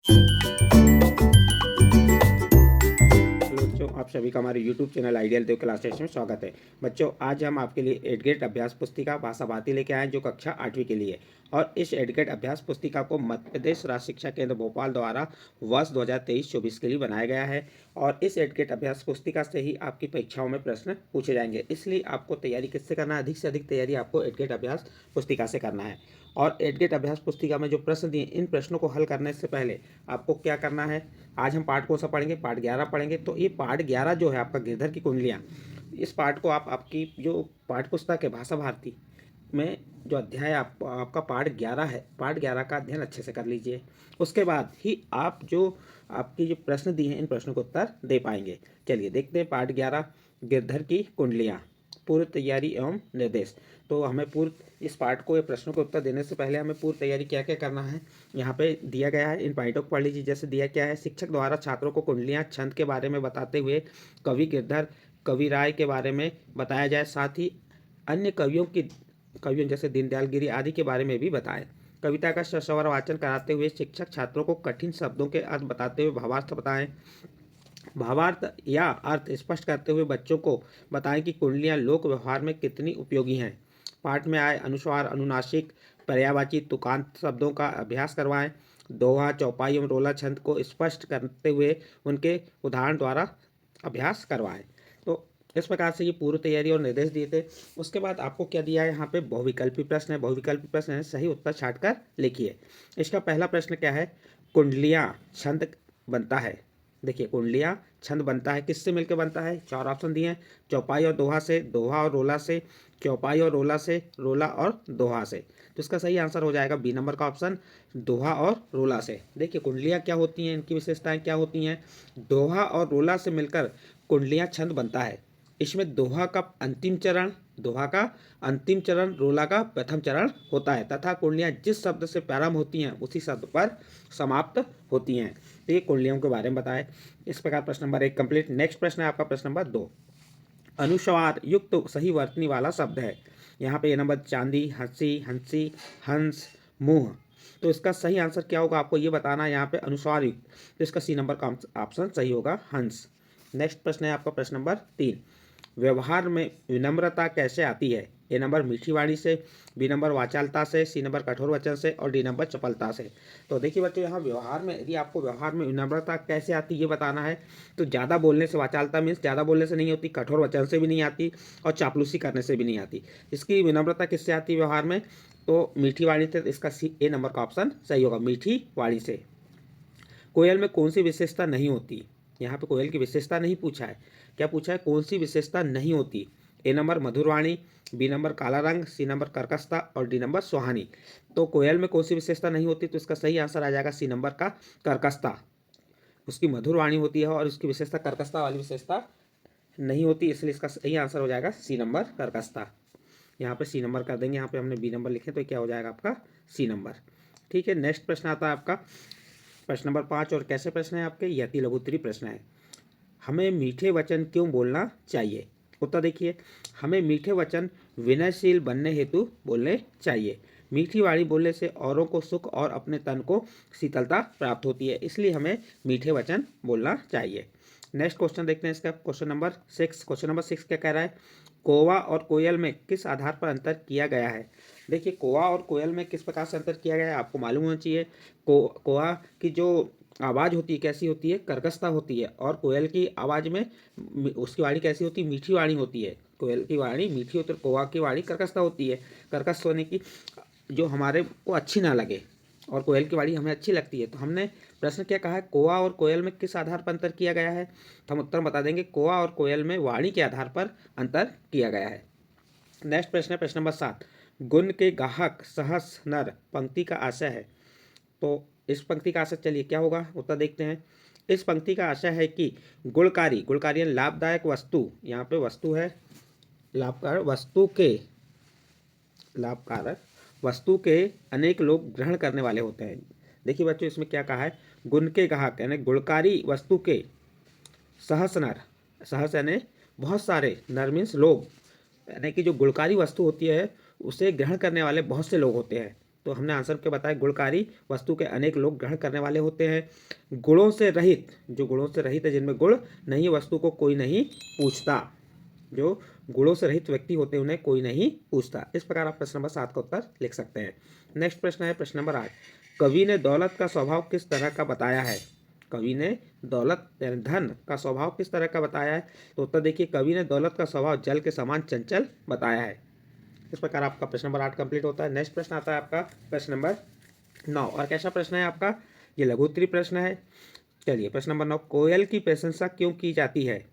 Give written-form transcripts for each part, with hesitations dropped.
Hello बच्चों, आप सभी का हमारे YouTube चैनल आइडियल देव क्लासेस में स्वागत है। बच्चों, आज हम आपके लिए एडगेट अभ्यास पुस्तिका भाषा भारती लेके आए हैं जो कक्षा 8वीं के लिए। और इस एडगेट अभ्यास पुस्तिका को मध्य प्रदेश राज्य शिक्षा केंद्र भोपाल द्वारा वर्ष 2023-24 के लिए बनाया गया है। और इस एडगेट अभ्यास पुस्तिका से ही आपकी परीक्षाओं में प्रश्न पूछे जाएंगे, इसलिए आपको तैयारी किससे करना है? अधिक से अधिक तैयारी आपको एडगेट अभ्यास पुस्तिका से करना है। और एडगेट अभ्यास पुस्तिका में जो प्रश्न दिए, इन प्रश्नों को हल करने से पहले आपको क्या करना है? आज हम पाठ कौन सा पढ़ेंगे? पाठ 11 पढ़ेंगे। तो ये पाठ 11 जो है आपका गिरधर की कुंडलियाँ, इस पाठ को आप आपकी जो पाठ पुस्तक है भाषा भारती में जो अध्याय आपका पाठ 11 है, पाठ 11 का अध्ययन अच्छे से कर लीजिए। उसके बाद ही आप जो आपकी जो प्रश्न दिए हैं, इन प्रश्नों को उत्तर दे पाएंगे। चलिए देखते हैं पाठ 11 गिरधर की कुंडलियाँ, पूर्व तैयारी एवं निर्देश। तो हमें पूर्व इस पाठ को, ये प्रश्नों को उत्तर देने से पहले हमें पूर्व तैयारी क्या क्या करना है, यहाँ पे दिया गया है। इन पॉइंटों को पढ़ लीजिए। जैसे दिया क्या है, शिक्षक द्वारा छात्रों को कुंडलियाँ छंद के बारे में बताते हुए कवि गिरधर कवि राय के बारे में बताया जाए। साथ ही अन्य कवियों जैसे दीनदयाल गिरी आदि के बारे में भी बताएं। कविता का सस्वर वाचन कराते हुए शिक्षक छात्रों को कठिन शब्दों के अर्थ बताते हुए भावार्थ बताएं। भावार्थ या अर्थ स्पष्ट करते हुए बच्चों को बताएं कि कुंडलियाँ लोक व्यवहार में कितनी उपयोगी हैं। पाठ में आए अनुस्वार, अनुनासिक, पर्यायवाची, तुकांत शब्दों का अभ्यास करवाएं। दोहा, चौपाई एवं रोला छंद को स्पष्ट करते हुए उनके उदाहरण द्वारा अभ्यास करवाएं। तो इस प्रकार से ये पूर्व तैयारी और निर्देश दिए थे। उसके बाद आपको क्या दिया है, यहाँ पे बहुविकल्पी प्रश्न है। बहुविकल्पी प्रश्न है, सही उत्तर छाट कर लिखिए। इसका पहला प्रश्न क्या है? कुंडलियाँ छंद बनता है। देखिए, कुंडलियाँ छंद बनता है, किससे मिलकर बनता है? 4 ऑप्शन दिए हैं। चौपाई और दोहा से, दोहा और रोला से, चौपाई और रोला से, रोला और दोहा से। तो इसका सही आंसर हो जाएगा बी नंबर का ऑप्शन, दोहा और रोला से। देखिए, कुंडलियाँ क्या होती हैं, इनकी विशेषताएं क्या होती हैं? दोहा और रोला से मिलकर कुंडलियाँ छंद बनता है। इसमें दोहा का अंतिम चरण रोला का प्रथम चरण होता है तथा कुंडलियाँ जिस शब्द से प्रारंभ होती हैं उसी शब्द पर समाप्त होती हैं। तो ये कुंडलियों के बारे में बताए। इस प्रकार प्रश्न नंबर 1 कंप्लीट। नेक्स्ट प्रश्न है आपका प्रश्न नंबर 2। अनुस्वार युक्त सही वर्तनी वाला शब्द है। यहाँ पे ये नंबर चांदी, हंसी, हंसी, हंस, मुंह। तो इसका सही आंसर क्या होगा आपको ये बताना है। यहाँ पे अनुस्वार युक्त, तो इसका सी नंबर का ऑप्शन सही होगा, हंस। नेक्स्ट प्रश्न है आपका प्रश्न नंबर 3। व्यवहार में विनम्रता कैसे आती है? ए नंबर मीठी वाणी से, बी नंबर वाचालता से, सी नंबर कठोर वचन से और डी नंबर चपलता से। तो देखिए बच्चों, यहाँ व्यवहार में, यदि आपको व्यवहार में विनम्रता कैसे आती है ये बताना है, तो ज़्यादा बोलने से, वाचालता मीन्स ज़्यादा बोलने से नहीं होती, कठोर वचन से भी नहीं आती और चापलूसी करने से भी नहीं आती। इसकी विनम्रता किससे आती है व्यवहार में? तो मीठी वाणी से। इसका सी ए नंबर का ऑप्शन सही होगा, मीठी वाणी से। कोयल में कौन सी विशेषता नहीं होती? यहाँ पे कोयल की विशेषता नहीं पूछा है, क्या पूछा है? कौन सी विशेषता नहीं होती? ए नंबर मधुरवाणी, बी नंबर काला रंग, सी नंबर कर्कशता और डी नंबर सुहानी। तो कोयल में कौन सी विशेषता नहीं होती? तो इसका सही आंसर आ जाएगा सी नंबर का कर्कशता। उसकी मधुर वाणी होती है और उसकी विशेषता कर्कशता वाली विशेषता नहीं होती, इसलिए इसका सही आंसर हो जाएगा सी नंबर कर्कशता। यहाँ पे सी नंबर कर देंगे, यहाँ पे हमने बी नंबर लिखे तो क्या हो जाएगा आपका सी नंबर। ठीक है, नेक्स्ट प्रश्न आता है आपका प्रश्न नंबर 5। और कैसे प्रश्न है आपके? यति लघुत्तरी प्रश्न है। हमें मीठे वचन क्यों बोलना चाहिए? उत्तर देखिए, हमें मीठे वचन विनयशील बनने हेतु बोलने चाहिए। मीठी वाणी बोलने से औरों को सुख और अपने तन को शीतलता प्राप्त होती है, इसलिए हमें मीठे वचन बोलना चाहिए। नेक्स्ट क्वेश्चन देखते हैं इसका, क्वेश्चन नंबर 6। क्वेश्चन नंबर 6 क्या कह रहा है? कौवा और कोयल में किस आधार पर अंतर किया गया है? देखिए, कौवा और कोयल में किस प्रकार से अंतर किया गया है आपको मालूम होना चाहिए। कौवा की जो आवाज़ होती है कैसी होती है? कर्कशता होती है। और कोयल की आवाज़ में उसकी वाणी कैसी होती है? मीठी वाणी होती है। कोयल की वाणी मीठी होती है, कौवा की वाणी कर्कशता होती है। कर्कश होने की जो हमारे को अच्छी ना लगे, और कोयल की वाणी हमें अच्छी लगती है। तो हमने प्रश्न क्या कहा है? कौवा और कोयल में किस आधार पर अंतर किया गया है? तो हम उत्तर बता देंगे, कौवा और कोयल में वाणी के आधार पर अंतर किया गया है। नेक्स्ट प्रश्न है प्रश्न नंबर 7। गुण के गाहक सहस नर पंक्ति का आशय है। तो इस पंक्ति का आशय, चलिए क्या होगा उत्तर देखते हैं। इस पंक्ति का आशय है कि गुणकारी, गुणकारी यानी लाभदायक वस्तु, यहाँ पे वस्तु है, लाभकारक वस्तु के अनेक लोग ग्रहण करने वाले होते हैं। देखिए बच्चों, इसमें क्या कहा है? गुण के ग्राहक यानी गुणकारी वस्तु के सहस नर, सहस यानी बहुत सारे, नर मीन्स लोग, यानी कि जो गुणकारी वस्तु होती है उसे ग्रहण करने वाले बहुत से लोग होते हैं। तो हमने आंसर क्या बताया, गुणकारी वस्तु के अनेक लोग ग्रहण करने वाले होते हैं। गुणों से रहित, जो गुणों से रहित है, जिनमें गुण नहीं, वस्तु को कोई नहीं पूछता। जो गुणों से रहित व्यक्ति होते हैं उन्हें कोई नहीं पूछता। इस प्रकार आप प्रश्न नंबर 7 का उत्तर लिख सकते हैं। नेक्स्ट प्रश्न है प्रश्न नंबर 8। कवि ने दौलत का स्वभाव किस तरह का बताया है? कवि ने दौलत धन का स्वभाव किस तरह का बताया है? तो उत्तर देखिए, कवि ने दौलत का स्वभाव जल के समान चंचल बताया है। इस प्रकार आपका प्रश्न नंबर 8 कंप्लीट होता है। नेक्स्ट प्रश्न आता है आपका प्रश्न नंबर 9। और कैसा प्रश्न है आपका? ये लघु उत्तरीय प्रश्न है। चलिए प्रश्न नंबर 9, कोयल की प्रशंसा क्यों की जाती है?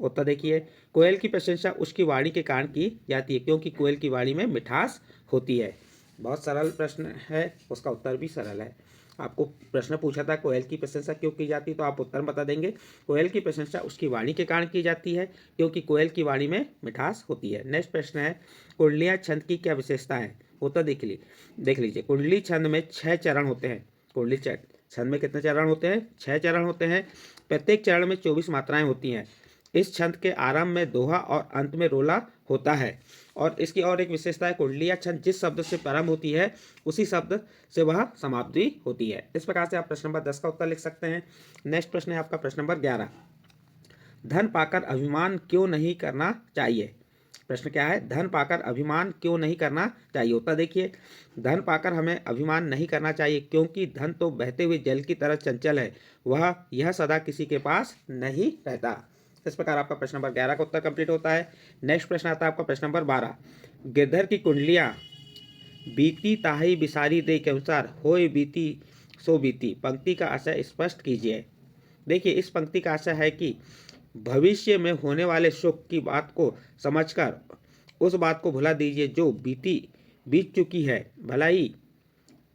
उत्तर देखिए, कोयल की प्रशंसा उसकी वाणी के कारण की जाती है क्योंकि कोयल की वाणी में मिठास होती है। बहुत सरल प्रश्न है, उसका उत्तर भी सरल है। आपको प्रश्न पूछा था कोयल की प्रशंसा क्यों की जाती है, तो आप उत्तर बता देंगे, कोयल की प्रशंसा उसकी वाणी के कारण की जाती है क्योंकि कोयल की वाणी में मिठास होती है। नेक्स्ट प्रश्न है, कुंडलियाँ छंद की क्या विशेषता है? उत्तर देख लीजिए, कुंडली छंद में 6 चरण होते हैं। कुंडली छंद में कितने चरण होते हैं? 6 चरण होते हैं। प्रत्येक चरण में 24 मात्राएं होती हैं। इस छंद के आरंभ में दोहा और अंत में रोला होता है। और इसकी और एक विशेषता है, कुंडलिया छंद जिस शब्द से प्रारंभ होती है उसी शब्द से वह समाप्त भी होती है। इस प्रकार से आप प्रश्न नंबर 10 का उत्तर लिख सकते हैं। नेक्स्ट प्रश्न है आपका प्रश्न नंबर 11। धन पाकर अभिमान क्यों नहीं करना चाहिए? प्रश्न क्या है? धन पाकर अभिमान क्यों नहीं करना चाहिए? उत्तर देखिए, धन पाकर हमें अभिमान नहीं करना चाहिए क्योंकि धन तो बहते हुए जल की तरह चंचल है, वह यह सदा किसी के पास नहीं रहता। इस प्रकार आपका प्रश्न नंबर 11 का उत्तर कंप्लीट होता है। नेक्स्ट प्रश्न आता है आपका प्रश्न नंबर 12। गिरधर की कुंडलियाँ बीती ताही बिसारी दे के अनुसार होए बीती सो बीती, पंक्ति का आशय स्पष्ट कीजिए। देखिए, इस पंक्ति का आशय है कि भविष्य में होने वाले सुख की बात को समझकर उस बात को भुला दीजिए जो बीत चुकी है। भलाई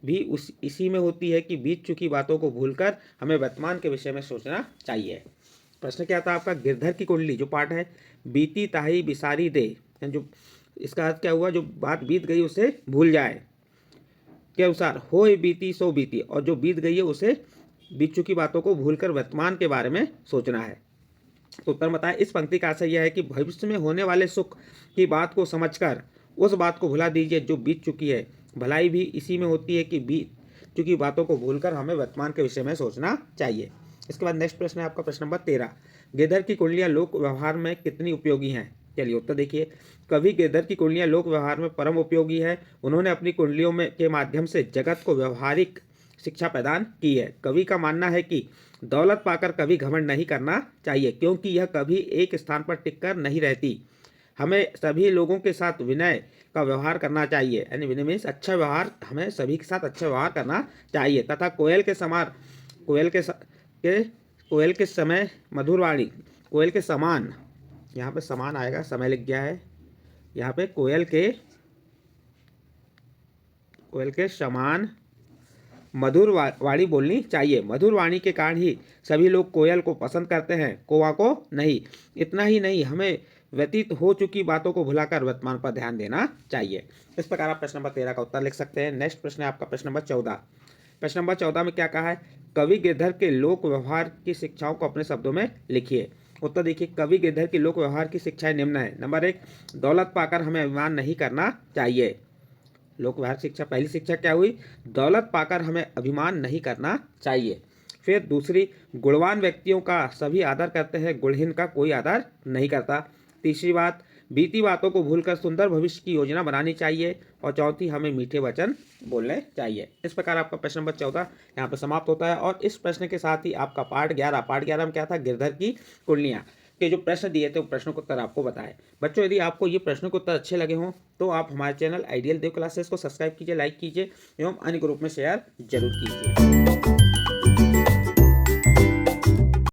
भी इसी में होती है कि बीत चुकी बातों को भूलकर हमें वर्तमान के विषय में सोचना चाहिए। प्रश्न क्या था आपका? गिरधर की कुंडली जो पाठ है, बीती ताही बिसारी दे, जो इसका अर्थ क्या हुआ, जो बात बीत गई उसे भूल जाए के अनुसार होए बीती सो बीती, और जो बीत गई है उसे बीत चुकी बातों को भूलकर वर्तमान के बारे में सोचना है। तो उत्तर बताएं, इस पंक्ति का आशय यह है कि भविष्य में होने वाले सुख की बात को समझकर उस बात को भुला दीजिए जो बीत चुकी है। भलाई भी इसी में होती है कि बीत चुकी बातों को भूलकर हमें वर्तमान के विषय में सोचना चाहिए। इसके बाद नेक्स्ट प्रश्न है आपका प्रश्न नंबर 13। गिरधर की कुंडलियाँ लोक व्यवहार में कितनी उपयोगी हैं? चलिए उत्तर देखिए, कवि गिरधर की कुंडलियाँ लोक व्यवहार में परम उपयोगी है। उन्होंने अपनी कुंडलियों में के माध्यम से जगत को व्यवहारिक शिक्षा प्रदान की है। कवि का मानना है कि दौलत पाकर कभी घमंड नहीं करना चाहिए क्योंकि यह कभी एक स्थान पर टिककर नहीं रहती। हमें सभी लोगों के साथ विनय का व्यवहार करना चाहिए, यानी विनय मीन्स अच्छा व्यवहार, हमें सभी के साथ अच्छा व्यवहार करना चाहिए तथा कोयल के समान कोयल के समय मधुरवाणी, कोयल के समान, यहाँ पे समान आएगा, समय लिख गया है यहाँ पे, कोयल के समान मधुर वाणी बोलनी चाहिए। मधुर वाणी के कारण ही सभी लोग कोयल को पसंद करते हैं, कौवा को नहीं। इतना ही नहीं, हमें व्यतीत हो चुकी बातों को भुलाकर वर्तमान पर ध्यान देना चाहिए। इस प्रकार आप प्रश्न नंबर 13 का उत्तर लिख सकते हैं। नेक्स्ट प्रश्न है आपका प्रश्न नंबर 14। प्रश्न नंबर 14 में क्या कहा है? कवि गिरधर के लोक व्यवहार की शिक्षाओं को अपने शब्दों में लिखिए। उत्तर देखिए, कवि गिरधर की लोक व्यवहार की शिक्षाएं निम्न है। नंबर 1, दौलत पाकर हमें अभिमान नहीं करना चाहिए। लोक व्यवहार शिक्षा, पहली शिक्षा क्या हुई? दौलत पाकर हमें अभिमान नहीं करना चाहिए। फिर दूसरी, गुणवान व्यक्तियों का सभी आदर करते हैं, गुणहीन का कोई आदर नहीं करता। तीसरी बात, बीती बातों को भूलकर सुंदर भविष्य की योजना बनानी चाहिए। और चौथी, हमें मीठे वचन बोलने चाहिए। इस प्रकार आपका प्रश्न नंबर 14 यहाँ पर समाप्त होता है। और इस प्रश्न के साथ ही आपका पाठ 11 में क्या था? गिरधर की कुंडलियाँ के जो प्रश्न दिए थे वो प्रश्नों के उत्तर आपको बताए। बच्चों, यदि आपको ये प्रश्नों के उत्तर अच्छे लगे हों तो आप हमारे चैनल आइडियल देव क्लासेस को सब्सक्राइब कीजिए, लाइक कीजिए एवं अन्य ग्रुप में शेयर जरूर कीजिए।